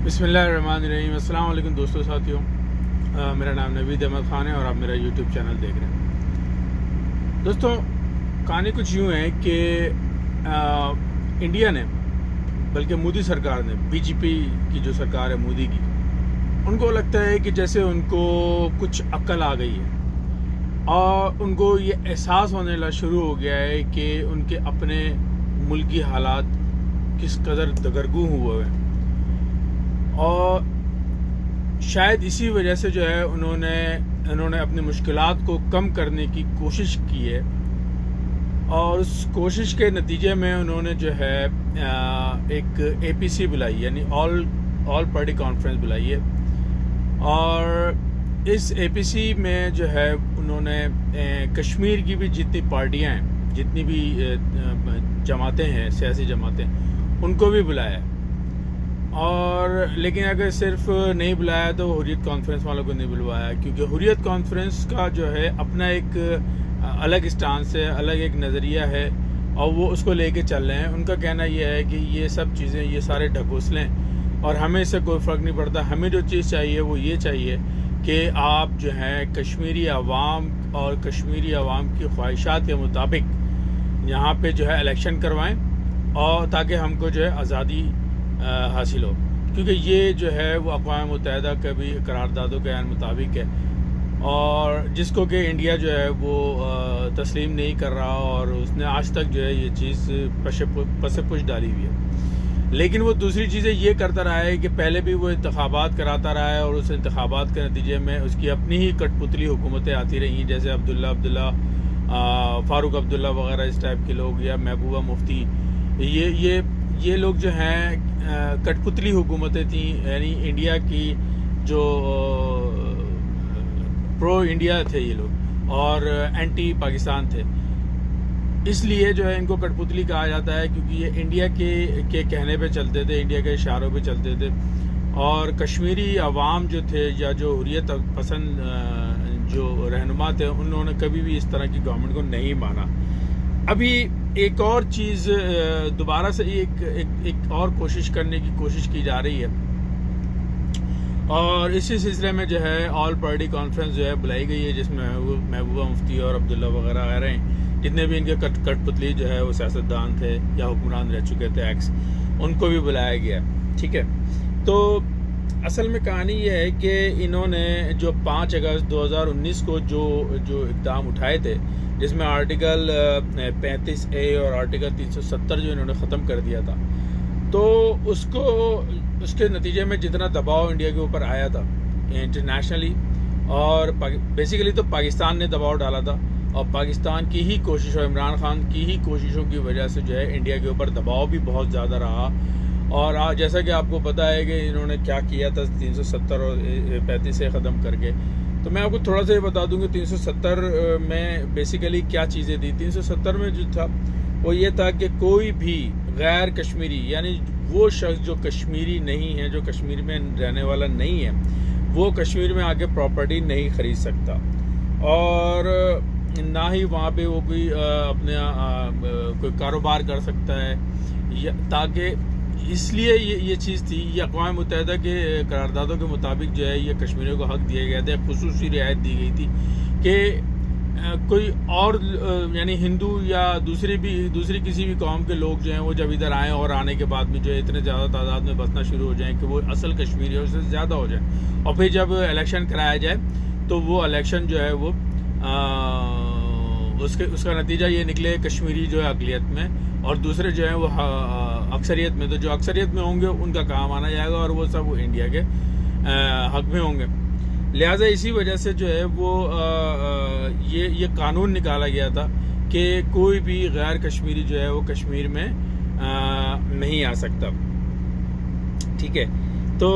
بسم اللہ الرحمن الرحیم۔ السلام علیکم دوستو ساتھیوں، میرا نام نوید احمد خان ہے اور آپ میرا یوٹیوب چینل دیکھ رہے ہیں۔ دوستو کہانی کچھ یوں ہے کہ انڈیا نے، بلکہ مودی سرکار نے، بی جے پی کی جو سرکار ہے مودی کی، ان کو لگتا ہے کہ جیسے ان کو کچھ عقل آ گئی ہے اور ان کو یہ احساس ہونے لگا شروع ہو گیا ہے کہ ان کے اپنے ملکی حالات کس قدر دگرگوں ہوئے ہیں، اور شاید اسی وجہ سے جو ہے انہوں نے اپنی مشکلات کو کم کرنے کی کوشش کی ہے، اور اس کوشش کے نتیجے میں انہوں نے جو ہے ایک اے پی سی بلائی، یعنی آل پارٹی کانفرنس بلائی ہے، اور اس اے پی سی میں جو ہے انہوں نے کشمیر کی بھی جتنی پارٹیاں ہیں، جتنی بھی جماعتیں ہیں، سیاسی جماعتیں، ان کو بھی بلایا ہے۔ اور لیکن اگر صرف نہیں بلایا تو حریت کانفرنس والوں کو نہیں بلوایا، کیونکہ حریت کانفرنس کا جو ہے اپنا ایک الگ اسٹانس ہے، الگ ایک نظریہ ہے، اور وہ اس کو لے کے چل رہے ہیں۔ ان کا کہنا یہ ہے کہ یہ سب چیزیں، یہ سارے ڈھکوسلیں، اور ہمیں اس سے کوئی فرق نہیں پڑتا۔ ہمیں جو چیز چاہیے وہ یہ چاہیے کہ آپ جو ہیں کشمیری عوام اور کشمیری عوام کی خواہشات کے مطابق یہاں پہ جو ہے الیکشن کروائیں، اور تاکہ ہم کو جو ہے آزادی حاصل ہو، کیونکہ یہ جو ہے وہ اقوام متحدہ کے بھی قراردادوں کے مطابق ہے، اور جس کو کہ انڈیا جو ہے وہ تسلیم نہیں کر رہا، اور اس نے آج تک جو ہے یہ چیز پس پش ڈالی ہوئی ہے۔ لیکن وہ دوسری چیزیں یہ کرتا رہا ہے کہ پہلے بھی وہ انتخابات کراتا رہا ہے، اور اس انتخابات کے نتیجے میں اس کی اپنی ہی کٹ پتلی حکومتیں آتی رہی ہیں، جیسے عبداللہ فاروق عبداللہ وغیرہ اس ٹائپ کے لوگ، یا محبوبہ مفتی، یہ لوگ جو ہیں کٹ پتلی حکومتیں تھیں، یعنی انڈیا کی جو پرو انڈیا تھے یہ لوگ، اور اینٹی پاکستان تھے۔ اس لیے جو ہے ان کو کٹ پتلی کہا جاتا ہے، کیونکہ یہ انڈیا کے کہنے پہ چلتے تھے، انڈیا کے اشاروں پہ چلتے تھے، اور کشمیری عوام جو تھے یا جو حریت پسند جو رہنما تھے، انہوں نے کبھی بھی اس طرح کی گورنمنٹ کو نہیں مانا۔ ابھی ایک اور چیز دوبارہ سے ایک اور کوشش کرنے کی کوشش کی جا رہی ہے، اور اسی سلسلے میں جو ہے آل پارٹی کانفرنس جو ہے بلائی گئی ہے، جس میں محبوبہ مفتی اور عبداللہ وغیرہ آ رہے ہیں، جتنے بھی ان کے کٹ پتلی جو ہے وہ سیاستدان تھے یا حکمران رہ چکے تھے ایکس، ان کو بھی بلایا گیا، ٹھیک ہے۔ تو اصل میں کہانی یہ ہے کہ انہوں نے جو 5 اگست 2019 کو جو اقدام اٹھائے تھے، جس میں آرٹیکل 35A اور آرٹیکل 370 جو انہوں نے ختم کر دیا تھا، تو اس کے نتیجے میں جتنا دباؤ انڈیا کے اوپر آیا تھا انٹرنیشنلی، اور بیسیکلی تو پاکستان نے دباؤ ڈالا تھا، اور پاکستان کی ہی کوششوں، عمران خان کی ہی کوششوں کی وجہ سے جو ہے انڈیا کے اوپر دباؤ بھی بہت زیادہ رہا۔ اور جیسا کہ آپ کو پتہ ہے کہ انہوں نے کیا کیا تھا 370 اور 35 سے ختم کر کے، تو میں آپ کو تھوڑا سا یہ بتا دوں کہ 370 میں بیسیکلی کیا چیزیں تھیں۔ 370 میں جو تھا وہ یہ تھا کہ کوئی بھی غیر کشمیری، یعنی وہ شخص جو کشمیری نہیں ہے، جو کشمیر میں رہنے والا نہیں ہے، وہ کشمیر میں آ کے پراپرٹی نہیں خرید سکتا، اور نہ ہی وہاں پہ وہ کوئی کوئی کاروبار کر سکتا ہے، تاکہ اس لیے یہ چیز تھی، یہ اقوام متحدہ کے قراردادوں کے مطابق جو ہے یہ کشمیریوں کو حق دیا گیا تھا، خصوصی رعایت دی گئی تھی کہ کوئی اور یعنی ہندو یا دوسری کسی بھی قوم کے لوگ جو ہیں وہ جب ادھر آئیں، اور آنے کے بعد میں جو ہے اتنے زیادہ تعداد میں بسنا شروع ہو جائیں کہ وہ اصل کشمیریوں سے زیادہ ہو جائیں، اور پھر جب الیکشن کرایا جائے تو وہ الیکشن جو ہے وہ اس کا نتیجہ یہ نکلے کشمیری جو ہے اقلیت میں، اور دوسرے جو ہیں وہ اکثریت میں، تو جو اکثریت میں ہوں گے ان کا کام آنا جائے گا، اور وہ سب وہ انڈیا کے حق میں ہوں گے۔ لہٰذا اسی وجہ سے جو ہے وہ یہ قانون نکالا گیا تھا کہ کوئی بھی غیر کشمیری جو ہے وہ کشمیر میں نہیں آ سکتا، ٹھیک ہے۔ تو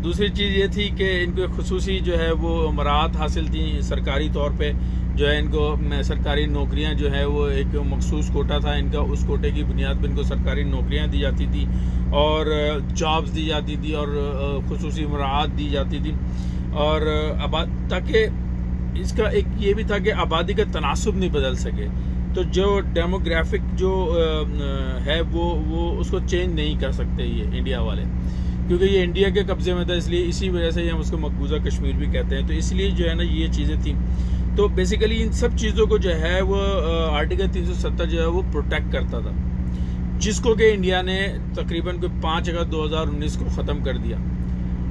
دوسری چیز یہ تھی کہ ان کو خصوصی جو ہے وہ مراعات حاصل تھیں سرکاری طور پہ، جو ہے ان کو سرکاری نوکریاں جو ہے وہ ایک مخصوص کوٹا تھا ان کا، اس کوٹے کی بنیاد پہ ان کو سرکاری نوکریاں دی جاتی تھی، اور جابز دی جاتی تھی، اور خصوصی مراعات دی جاتی تھی، اور تاکہ اس کا ایک یہ بھی تھا کہ آبادی کا تناسب نہیں بدل سکے، تو جو ڈیموگرافک جو ہے وہ اس کو چینج نہیں کر سکتے یہ انڈیا والے، کیونکہ یہ انڈیا کے قبضے میں تھا، اس لیے اسی وجہ سے ہم اس کو مقبوضہ کشمیر بھی کہتے ہیں. تو اس لیے جو ہے نا یہ چیزیں تھیں. تو بیسیکلی ان سب چیزوں کو جو ہے وہ آرٹیکل 370 جو ہے وہ پروٹیکٹ کرتا تھا، جس کو کہ انڈیا نے تقریباً 5 اگست 2019 کو ختم کر دیا،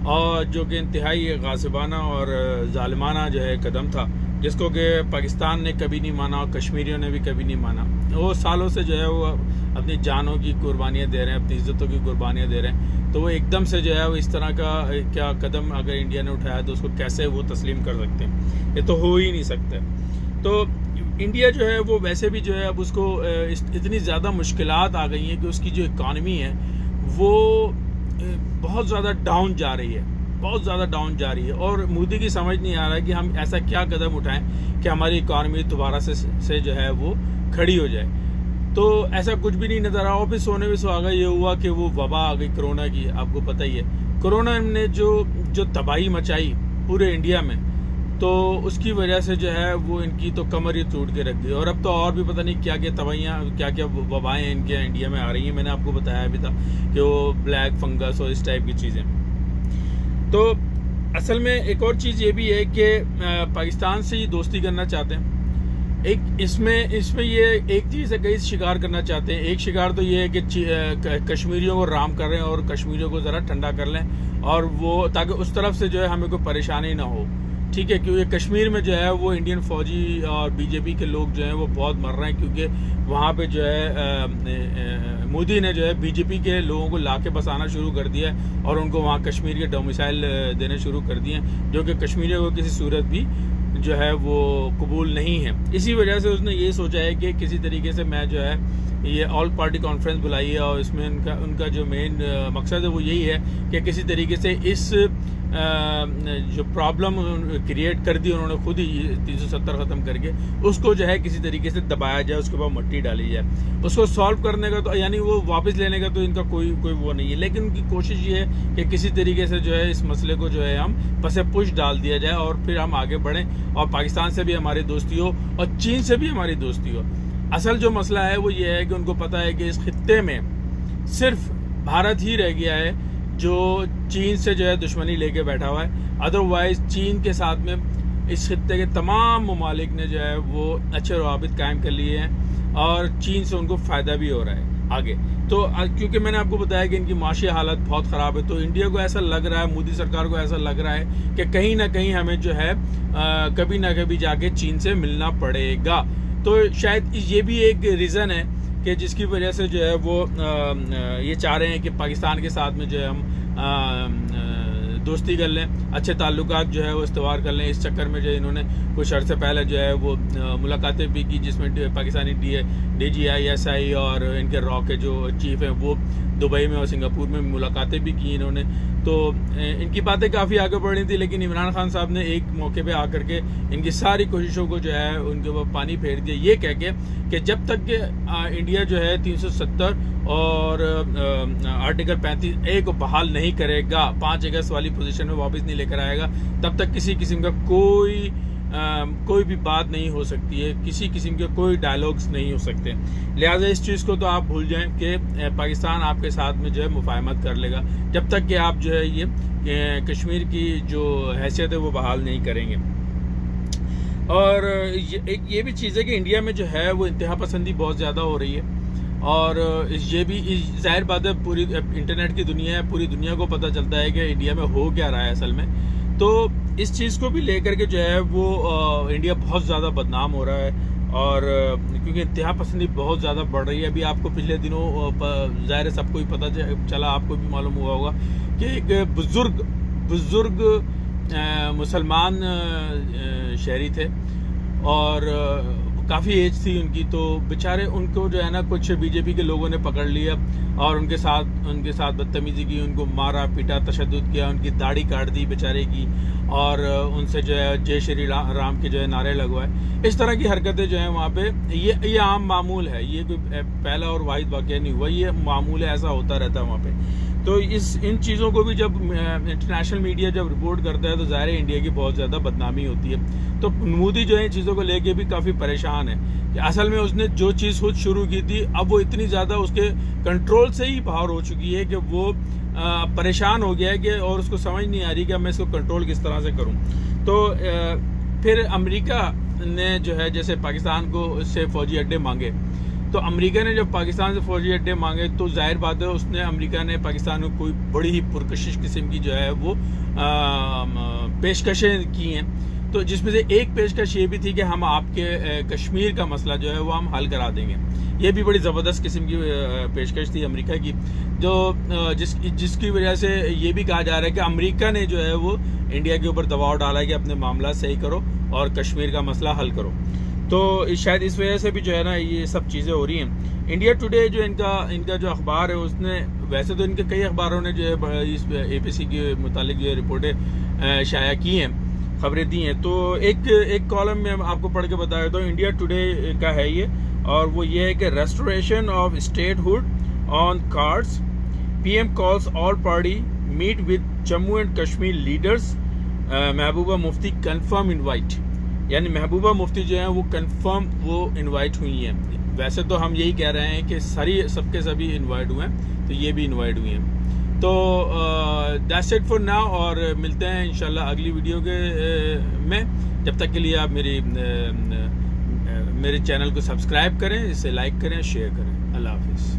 اور جو کہ انتہائی غاصبانہ اور ظالمانہ جو ہے قدم تھا، جس کو کہ پاکستان نے کبھی نہیں مانا اور کشمیریوں نے بھی کبھی نہیں مانا. وہ سالوں سے جو ہے وہ اپنی جانوں کی قربانیاں دے رہے ہیں، اپنی عزتوں کی قربانیاں دے رہے ہیں. تو وہ ایک دم سے جو ہے وہ اس طرح کا کیا قدم اگر انڈیا نے اٹھایا تو اس کو کیسے وہ تسلیم کر سکتے ہیں؟ یہ تو ہو ہی نہیں سکتا. تو انڈیا جو ہے وہ ویسے بھی جو ہے اب اس کو اتنی زیادہ مشکلات آ گئی ہیں کہ اس کی جو اکانومی ہے وہ بہت زیادہ ڈاؤن جا رہی ہے، بہت زیادہ ڈاؤن جا رہی ہے. اور مودی کی سمجھ نہیں آ رہا ہے کہ ہم ایسا کیا قدم اٹھائیں کہ ہماری اکانومی دوبارہ سے جو ہے وہ کھڑی ہو جائے. تو ایسا کچھ بھی نہیں نظر آ. پھر سونے میں سہاگا یہ ہوا کہ وہ وبا آ گئی کرونا کی. آپ کو پتہ ہی ہے کرونا نے جو تباہی مچائی پورے انڈیا میں، تو اس کی وجہ سے جو ہے وہ ان کی تو کمر ہی ٹوٹ کے رکھ دی. اور اب تو اور بھی پتہ نہیں کیا کیا تباہیاں، کیا کیا وبائیں ان کے انڈیا میں آ رہی ہیں. میں نے آپ کو بتایا بھی تھا کہ وہ بلیک فنگس اور اس ٹائپ کی چیزیں. تو اصل میں ایک اور چیز یہ بھی ہے کہ پاکستان سے یہ دوستی کرنا چاہتے ہیں. اس میں یہ ایک چیز ہے، کئی شکار کرنا چاہتے ہیں. ایک شکار تو یہ ہے کہ کشمیریوں کو رام کر رہے ہیں اور کشمیریوں کو ذرا ٹھنڈا کر لیں، اور وہ تاکہ اس طرف سے جو ہے ہمیں کوئی پریشانی نہ ہو. ٹھیک ہے، کیونکہ کشمیر میں جو ہے وہ انڈین فوجی اور بی جے پی کے لوگ جو ہیں وہ بہت مر رہے ہیں، کیونکہ وہاں پہ جو ہے مودی نے جو ہے بی جے پی کے لوگوں کو لا کے بسانا شروع کر دیا ہے اور ان کو وہاں کشمیر کے ڈومیسائل دینے شروع کر دیے ہیں، جو کہ کشمیریوں کو کسی صورت بھی جو ہے وہ قبول نہیں ہے. اسی وجہ سے اس نے یہ سوچا ہے کہ کسی طریقے سے میں جو ہے یہ آل پارٹی کانفرنس بلائی ہے، اور اس میں ان کا جو مین مقصد ہے وہ یہی ہے کہ کسی طریقے سے اس جو پرابلم کریٹ کر دی انہوں نے خود ہی 370 ختم کر کے، اس کو جو ہے کسی طریقے سے دبایا جائے، اس کے بعد مٹی ڈالی جائے. اس کو سالو کرنے کا تو یعنی وہ واپس لینے کا تو ان کا کوئی وہ نہیں ہے، لیکن ان کی کوشش یہ ہے کہ کسی طریقے سے جو ہے اس مسئلے کو جو ہے ہم پس پش ڈال دیا جائے اور پھر ہم آگے بڑھیں، اور پاکستان سے بھی ہماری دوستی ہو اور چین سے بھی ہماری دوستی ہو. اصل جو مسئلہ ہے وہ یہ ہے کہ ان کو پتہ ہے کہ اس خطے میں صرف بھارت ہی رہ گیا ہے جو چین سے جو ہے دشمنی لے کے بیٹھا ہوا ہے. ادروائز چین کے ساتھ میں اس خطے کے تمام ممالک نے جو ہے وہ اچھے روابط قائم کر لیے ہیں، اور چین سے ان کو فائدہ بھی ہو رہا ہے آگے. تو کیونکہ میں نے آپ کو بتایا کہ ان کی معاشی حالت بہت خراب ہے، تو انڈیا کو ایسا لگ رہا ہے، مودی سرکار کو ایسا لگ رہا ہے کہ کہیں نہ کہیں ہمیں جو ہے کبھی نہ کبھی جا کے چین سے ملنا پڑے گا. تو شاید یہ بھی ایک ریزن ہے کہ جس کی وجہ سے جو ہے وہ یہ چاہ رہے ہیں کہ پاکستان کے ساتھ میں جو ہے ہم دوستی کر لیں، اچھے تعلقات جو ہے وہ استوار کر لیں. اس چکر میں جو ہے انہوں نے کچھ عرصے پہلے جو ہے وہ ملاقاتیں بھی کی، جس میں Pakistani D G I S I اور ان کے را کے جو چیف ہیں وہ دبئی میں اور سنگاپور میں ملاقاتیں بھی کی انہوں نے. تو ان کی باتیں کافی آگے بڑھ رہی تھی، لیکن عمران خان صاحب نے ایک موقع پہ آ کر کے ان کی ساری کوششوں کو جو ہے ان کے اوپر پانی پھیر دیا، یہ کہہ کے کہ جب تک کہ انڈیا جو ہے 370 اور آرٹیکل 35A کو بحال نہیں کرے گا، 5 اگست والی پوزیشن میں واپس نہیں لے کر آئے گا، تب تک کسی قسم کا کوئی بھی بات نہیں ہو سکتی ہے، کسی قسم کے کوئی ڈائلاگز نہیں ہو سکتے. لہٰذا اس چیز کو تو آپ بھول جائیں کہ پاکستان آپ کے ساتھ میں جو ہے مفاہمت کر لے گا جب تک کہ آپ جو ہے یہ کشمیر کی جو حیثیت ہے وہ بحال نہیں کریں گے. اور ایک یہ بھی چیز ہے کہ انڈیا میں جو ہے وہ انتہا پسندی بہت زیادہ ہو رہی ہے، اور یہ بھی ظاہر بات ہے پوری انٹرنیٹ کی دنیا ہے، پوری دنیا کو پتہ چلتا ہے کہ انڈیا میں ہو کیا رہا ہے اصل میں. تو اس چیز کو بھی لے کر کے جو ہے وہ انڈیا بہت زیادہ بدنام ہو رہا ہے، اور کیونکہ انتہا پسندی بہت زیادہ بڑھ رہی ہے. ابھی آپ کو پچھلے دنوں ظاہر ہے سب کو ہی پتہ چلا، آپ کو بھی معلوم ہوا ہوگا کہ ایک بزرگ مسلمان شہری تھے اور کافی ایج تھی ان کی، تو بیچارے ان کو جو ہے نا کچھ بی جے پی کے لوگوں نے پکڑ لیا اور ان کے ساتھ بدتمیزی کی، ان کو مارا پیٹا، تشدد کیا، ان کی داڑھی کاٹ دی بیچارے کی، اور ان سے جو ہے جے شری رام کے جو ہے نعرے لگوائے. اس طرح کی حرکتیں جو ہیں وہاں پہ یہ عام معمول ہے، یہ کوئی پہلا اور واحد واقعہ نہیں ہوا، یہ معمول ہے، ایسا ہوتا رہتا ہے وہاں پہ. تو ان چیزوں کو بھی جب انٹرنیشنل میڈیا جب رپورٹ کرتا ہے تو ظاہر ہے انڈیا کی بہت زیادہ بدنامی ہوتی ہے. تو مودی جو ہے ان چیزوں کو لے کے بھی کافی پریشان ہے کہ اصل میں اس نے جو چیز خود شروع کی تھی اب وہ اتنی زیادہ اس کے کنٹرول سے ہی باہر ہو چکی ہے کہ وہ پریشان ہو گیا ہے کہ اور اس کو سمجھ نہیں آ رہی کہ میں اس کو کنٹرول کس طرح سے کروں. تو پھر امریکہ نے جو ہے جیسے پاکستان کو اس سے فوجی اڈے مانگے, تو امریکہ نے جب پاکستان سے فوجی اڈے مانگے تو ظاہر بات ہے اس نے امریکہ نے پاکستان کو کوئی بڑی ہی پرکشش قسم کی جو ہے وہ پیشکشیں کی ہیں. تو جس میں سے ایک پیشکش یہ بھی تھی کہ ہم آپ کے کشمیر کا مسئلہ جو ہے وہ ہم حل کرا دیں گے. یہ بھی بڑی زبردست قسم کی پیشکش تھی امریکہ کی, جو جس کی وجہ سے یہ بھی کہا جا رہا ہے کہ امریکہ نے جو ہے وہ انڈیا کے اوپر دباؤ ڈالا ہے کہ اپنے معاملات صحیح کرو اور کشمیر کا مسئلہ حل کرو. تو شاید اس وجہ سے بھی جو ہے نا یہ سب چیزیں ہو رہی ہیں. انڈیا ٹوڈے جو ان کا جو اخبار ہے اس نے, ویسے تو ان کے کئی اخباروں نے جو ہے اس اے پی سی کے متعلق جو رپورٹیں شائع کی ہیں, خبریں دی ہیں. تو ایک کالم میں آپ کو پڑھ کے بتا دیتا ہوں, انڈیا ٹوڈے کا ہے یہ, اور وہ یہ ہے کہ restoration of statehood on cards, P M calls all party meet with Jammu and Kashmir leaders, Mehbooba Mufti confirm invite. یعنی محبوبہ مفتی جو ہیں وہ کنفرم وہ انوائٹ ہوئی ہیں. ویسے تو ہم یہی کہہ رہے ہیں کہ سب کے سبھی انوائٹ ہوئے ہیں, تو یہ بھی انوائٹ ہوئی ہیں. تو دیٹس اٹ فار ناؤ, اور ملتے ہیں انشاءاللہ اگلی ویڈیو کے میں. جب تک کے لیے آپ میرے چینل کو سبسکرائب کریں, اسے لائک کریں, شیئر کریں. اللہ حافظ.